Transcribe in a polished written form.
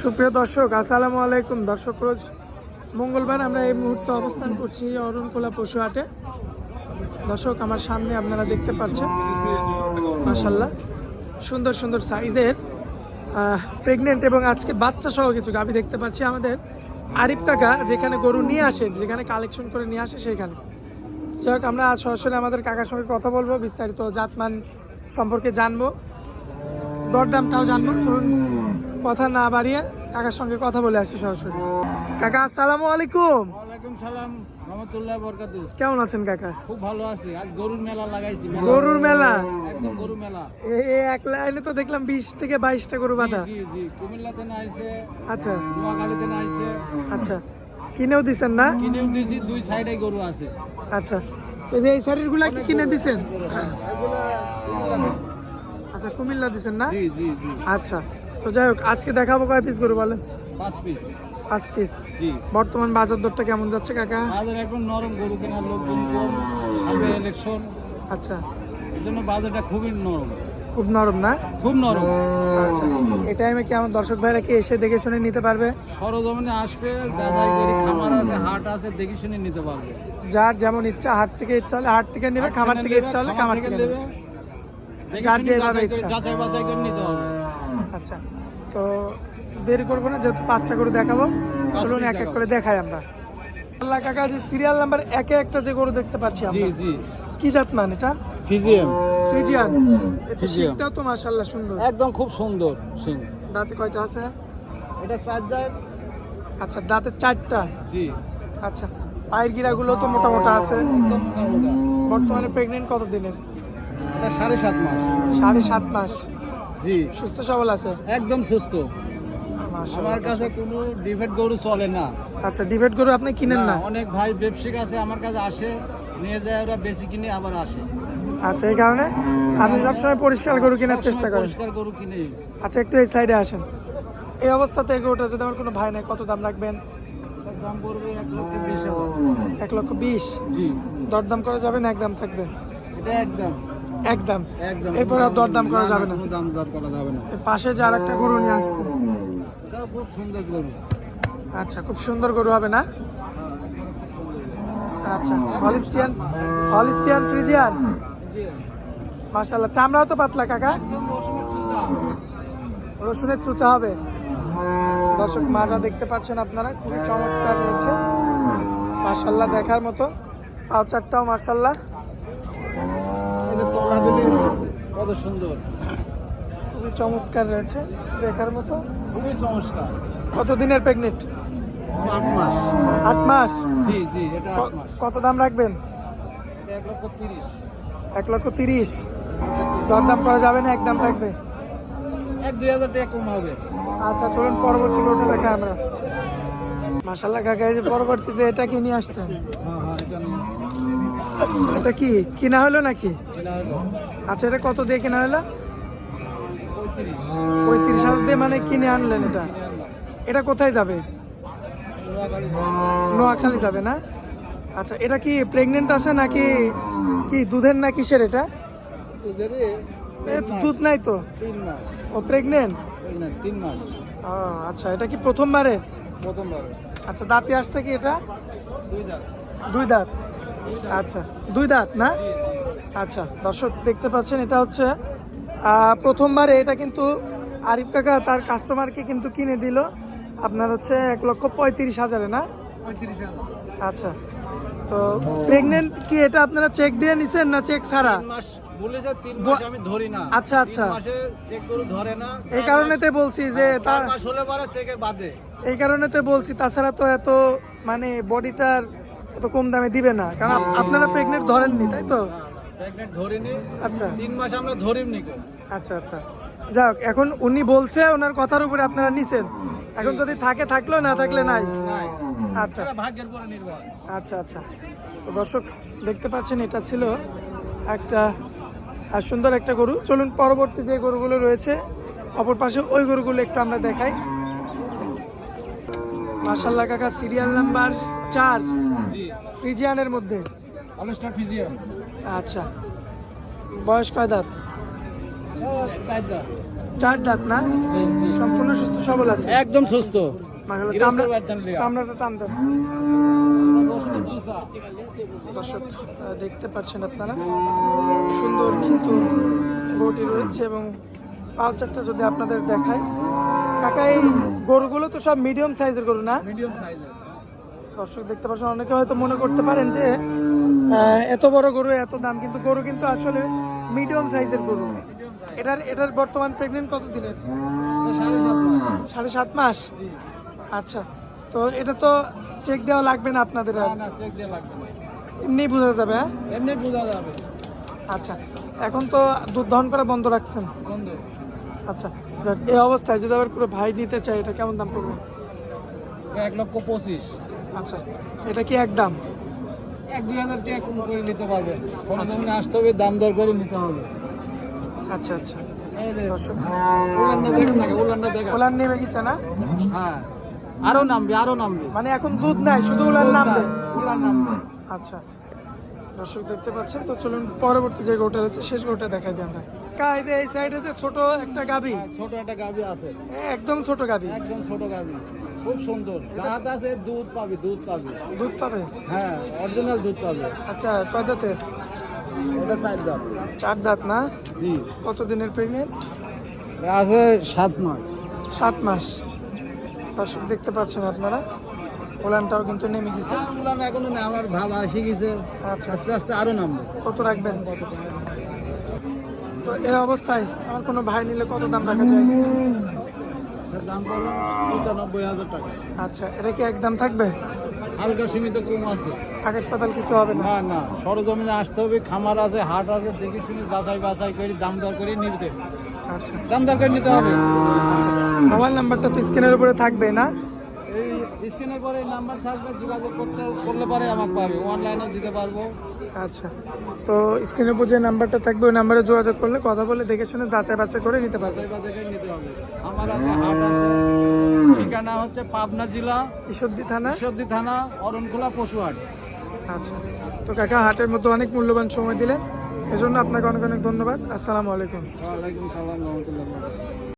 সুপ্রিয় দর্শক, আসসালামু আলাইকুম। দর্শক, রোজ মঙ্গলবার আমরা এই মুহূর্তে অবস্থান করছি অরণকোলা পশু হাটে। দর্শক, আমার সামনে আপনারা দেখতে পাচ্ছেন মাশাআল্লাহ সুন্দর সুন্দর সাইজের প্রেগনেন্ট এবং আজকে বাচ্চা সহ কিছু গাভী দেখতে পাচ্ছি। আমাদের আরিফ কাকা যেখানে গরু নিয়ে আসে, যেখানে কালেকশন করে নিয়ে আসে সেখানে। যাই হোক, আমরা আজ সরাসরি আমাদের কাকার সঙ্গে কথা বলবো, বিস্তারিত জাতমান সম্পর্কে জানবো, দরদামটাও জানবো। চলুন কথা না বাড়িয়ে কাকার সঙ্গে কথা বলে আসি সরাসরি। কাকা, আসসালামু আলাইকুম। ওয়ালাইকুম সালাম রহমতুল্লাহ বরকাতুহু। কেমন আছেন কাকা? খুব ভালো আছি। আজ গরুর মেলা লাগাইছি। গরুর মেলা? একদম গরু মেলা। এক লাইনে তো দেখলাম 20 থেকে 22টা গরু বাঁধা। জি জি, কুমিল্লাতে না আইছে, আচ্ছা নোয়াখালীতে না আইছে। আচ্ছা, কিনেও দিছেন না? কিনেও দিছি, দুই সাইডে গরু আছে। আচ্ছা, এই যে এই শাড়িগুলা কি কিনে দিছেন? এগুলা আচ্ছা, কুমিল্লা দিছেন না? জি জি জি। আচ্ছা, তো যাই হোক, আজকে দেখাবো কয় পিস গরু বলেন? 5 পিস। 5 পিস। জি। বর্তমান বাজার দরটা কেমন যাচ্ছে কাকা? বাজার একদম নরম, গরু কেনার লোকজন কম, সামনে ইলেকশন, আচ্ছা, এর জন্য বাজারটা খুবই নরম। খুব নরম না? খুব নরম। আচ্ছা, এই টাইমে কি আমার দর্শক ভাইরা কি এসে দেখে শুনে নিতে পারবে? সরজমিনে আসবে, যাচাই করে, খামার আছে, হাট আছে, দেখে শুনে নিতে পারবে। যার যেমন ইচ্ছা, হাট থেকে ইচ্ছা হলে হাট থেকে নেবে, খামার থেকে ইচ্ছা হলে খামার থেকে নেবে, যার যেভাবে ইচ্ছা। যাচাই বাছাই করে নিতে হবে। আচ্ছা, তো দেরি করবো না, যেহেতু 5টা গরু দেখাবো, চলুন এক এক করে দেখাই আমরা। আল্লাহ কাকা, যে সিরিয়াল নাম্বার একে একটা যে গরু দেখতে পাচ্ছি জি আমরা, জি। কি জাত মান এটা? ফিজিয়াম। ফ্রিজিয়ান। এটা ফ্রিজিয়ান। শিংটাও তো মাশাআল্লাহ সুন্দর। একদম খুব সুন্দর সিং। দাঁতে কয়টা আছে? এটা 4 দাঁত। আচ্ছা, দাঁতে 4টা। জি। আচ্ছা, পায়ের গিরাগুলো তো মোটা মোটা আছে। একদম মোটা মোটা। বর্তমানে প্রেগনেন্ট কত দিনের? এটা 7.5 মাস। 7.5 মাস। জি। সুস্থ সবল আছে? একদম সুস্থ। মাশাআল্লাহ। আমার কাছে কোনো ডিফেক্ট গরু চলে না। আচ্ছা, ডিবেট গরু আপনি কিনেন না? অনেক ভাই ব্যবসায়িক আছে, আমার কাছে আসে, নিয়ে যায়, ওরা বেশি কিনে আবার আসে। আচ্ছা, এই কারণে আপনি সবসময় পরিষ্কার গরু কেনার চেষ্টা করেন। পরিষ্কার গরু কিনে। আচ্ছা, একটু এই সাইডে আসেন। এই অবস্থাতে এই গরুটা যদি আমার কোনো ভাই নাই, কত দাম রাখবেন? এটার দাম পড়বে 1,20,000। 1,20,000? জি। দরদাম করা যাবে না? একদম থাকবে? এটা একদম একদম। একদম। এরপরে আর দরদাম করা যাবে না? কোনো দাম দর করা যাবে না। এর পাশে যে আর একটা গরু নিয়ে আসছে, এটাও খুব সুন্দর গরু। আচ্ছা, খুব সুন্দর গরু হবে না? আচ্ছা, হলিস্টিয়ান, হলিস্টিয়ান ফ্রিজিয়ান। মাশাআল্লাহ, চামড়াও তো পাতলা কাকা। একদম মৌসুমী চুচা। রসুনের চুচা হবে। দর্শক, মাজা দেখতে পাচ্ছেন আপনারা, খুবই চমৎকার রয়েছে মাশাআল্লাহ, দেখার মতো। পাউচারটাও মাশাআল্লাহ এটা তোলা দিলে কত সুন্দর, খুবই চমৎকার রয়েছে, দেখার মতো। খুবই চমৎকার। কত দিনের প্রেগনেন্ট? 8 মাস। 8 মাস? জি জি, এটা 8 মাস। কত দাম রাখবেন? 1,30,000। 1,30,000? দরদাম করা যাবে না? একদম থাকবে? 1-2,000 টাকা কম হবে। আচ্ছা, চলুন পরবর্তী গরুটা দেখে আমরা। মাশাআল্লাহ কাকা, এই যে পরবর্তীতে এটা কি নিয়ে আসতেন? হ্যাঁ, এটা নিয়ে এটা কি কিনা হলো নাকি? এটা হলো আচ্ছা, এটা কত দিয়ে কিনা হলো? 35। 35,000 দিয়ে মানে কিনে আনলেন এটা? এটা কোথায় যাবে? নোয়াখালী যাবে না? আচ্ছা, এটা কি প্রেগনেন্ট আছে নাকি, কি দুধের না কিসের এটা? দুধ নাই তো? 3 মাস। ও প্রেগনেন্ট? 3 মাস। আচ্ছা, এটা কি প্রথমবারে? প্রথমবার। আচ্ছা, দাঁতে আসছে কি এটা? 2 দাঁত। 2 দাঁত? আচ্ছা, 2 দাঁত না? আচ্ছা, দর্শক দেখতে পাচ্ছেন, এটা হচ্ছে প্রথমবারে। এটা কিন্তু আরিফ কাকা তার কাস্টমারকে কিন্তু কিনে দিল আপনার হচ্ছে 1,35,000 না? 35,000। আচ্ছা, তো প্রেগনেন্ট কি এটা আপনারা চেক দিয়ে নিছেন না চেক ছাড়া? 3 মাস বলেছে, 3 মাস আমি ধরি না। আচ্ছা আচ্ছা, 3 মাসে চেক গরু ধরে না। এই কারণেতে বলছি যে 4 মাস হলে পরে চেকে বাদে। এই কারণেতে বলছি, তাছাড়া তো এত মানে বডিটার এত কম দামে দিবে না, কারণ আপনারা প্রেগনেন্ট ধরেননি, তাই তো? প্রেগনেন্ট ধরিনি। আচ্ছা 3 মাস আমরা ধরিনি। আচ্ছা আচ্ছা, যাক, এখন উনি বলছে, ওনার কথার উপরে আপনারা নিছেন। এখন যদি থাকে থাকলো, না থাকলে নাই। নাই। আচ্ছা এটা ভাগ্যের উপরে নির্ভর। আচ্ছা আচ্ছা, তো দর্শক দেখতে পাচ্ছেন, এটা ছিল একটা সুন্দর একটা গরু। চলুন পরবর্তী যে গরুগুলো রয়েছে অপর পাশে, ওই গরুগুলো একটু আমরা দেখাই। মাশাআল্লাহ কাকা, সিরিয়াল নাম্বার 4 জি। ফ্রিজিয়ানের মধ্যে। অলস্টার ফিজিয়াম। আচ্ছা, বয়স কয় দাঁত? 4 দাঁত। 4 দাঁত না? সম্পূর্ণ সুস্থ সবল আছে। একদম সুস্থ। মাশাআল্লাহ, চামড়াটা টান দেন। দর্শক দেখতে পাচ্ছেন আপনারা, সুন্দর কিন্তু গরুটি রয়েছে এবং পালচারটা যদি আপনাদের দেখায়, কাকা এই গরুগুলো তো সব মিডিয়াম সাইজের গরু না? মিডিয়াম সাইজের। দর্শক দেখতে পাচ্ছেন, অনেকে হয়তো মনে করতে পারেন যে এত বড় গরু এত দাম, কিন্তু গরু কিন্তু আসলে মিডিয়াম সাইজের গরু। এটার বর্তমান প্রেগনেন্ট কত দিনের? 7.5 মাস। 7.5 মাস। আচ্ছা, তো এটা তো চেক দেওয়া লাগবে না আপনাদের? আর না, চেক দিয়ে লাগবে না, এমনি বোঝা যাবে? হ্যাঁ, এমনি বোঝা যাবে। আচ্ছা, এখন তো দুধ দহন করা বন্ধ রাখছেন? বন্ধ। আচ্ছা, যাক, এই অবস্থায় যদি আবার পুরো ভাই নিতে চাই, এটা কেমন দাম পড়বে? 1,25,000। আচ্ছা, এটা কি একদম? 1-2 হাজার টাকা কম করে নিতে পারবে। কোনো জমি আসতে হবে, দাম দর করে নিতে হবে। আচ্ছা আচ্ছা, এই যে উলানটা দেখেন না, উলানটা দেখেন। ওলান নেমে গেছে না? হ্যাঁ, আরো নামবে। মানে এখন দুধ নাই, শুধু ওলান নামবে? উলান নামবে। আচ্ছা, দর্শক দেখতে পাচ্ছেন। তো চলুন পরবর্তী যে গোটা রয়েছে শেষ গোটা দেখাই দিই আমরা। কাইদে এই সাইডে ছোট একটা গাবি, ছোট একটা গাভী আছে, একদম ছোট গাবি, একদম ছোট গাভী, খুব সুন্দর। জাত আছে, দুধ পাবে। দুধ পাবে? হ্যাঁ, অরিজিনাল দুধ পাবে। আচ্ছা, কয় দাঁতের? এটা 4 দাঁত। 4 দাঁত না? জি। কত দিনের প্রেগনেন্ট? আছে 7 মাস। 7 মাস। দর্শক দেখতে পাচ্ছেন আপনারা, ওলানটাও কিন্তু নেমে গেছে। উলান এখনো না, আমার ভাব আসে গেছে। আচ্ছা, আস্তে আস্তে আরো নামবে। কত রাখবেন? তো এই অবস্থায় আমার কোনো ভাই নিলে কত দাম রাখা যায়? এর দাম পড়বে 95,000 টাকা। আচ্ছা, এটা কি একদম থাকবে? হালকা সীমিত কম আছে। আকাশ পাতাল কিছু হবে না? না, সরজমিনে আসতে হবে, খামার আছে, হাট আছে, দেখে শুনে যাচাই বাছাই করে দাম দর করে নিতে। আচ্ছা দাম দর করে নিতে হবে। আচ্ছা, মোবাইল নাম্বারটা তো স্ক্রিনের উপরে থাকবে না? এই স্ক্রিনের পরে নাম্বার থাকবে, যোগাযোগ করলে পরে আমাকে পাবে, অনলাইনে দিতে পারবো। আচ্ছা, তো স্ক্রিনের উপর যে নাম্বারটা থাকবে ওই নাম্বারে যোগাযোগ করলে কথা বলে দেখে শুনে যাচাই বাছাই করে নিতে পারবে। যাচাই বাছাই করে নিতে হবে। আমার আছে, হাট আছে। ঠিকানা হচ্ছে পাবনা জেলা ঈশ্বরদী থানা অরণখোলা পশুহাট। আচ্ছা, তো কাকা হাটের মধ্যে অনেক মূল্যবান সময় দিলেন, এজন্য আপনাকে অনেক অনেক ধন্যবাদ। আসসালামু আলাইকুম। ওয়ালাইকুম সালাম রহমতুল্লাহ।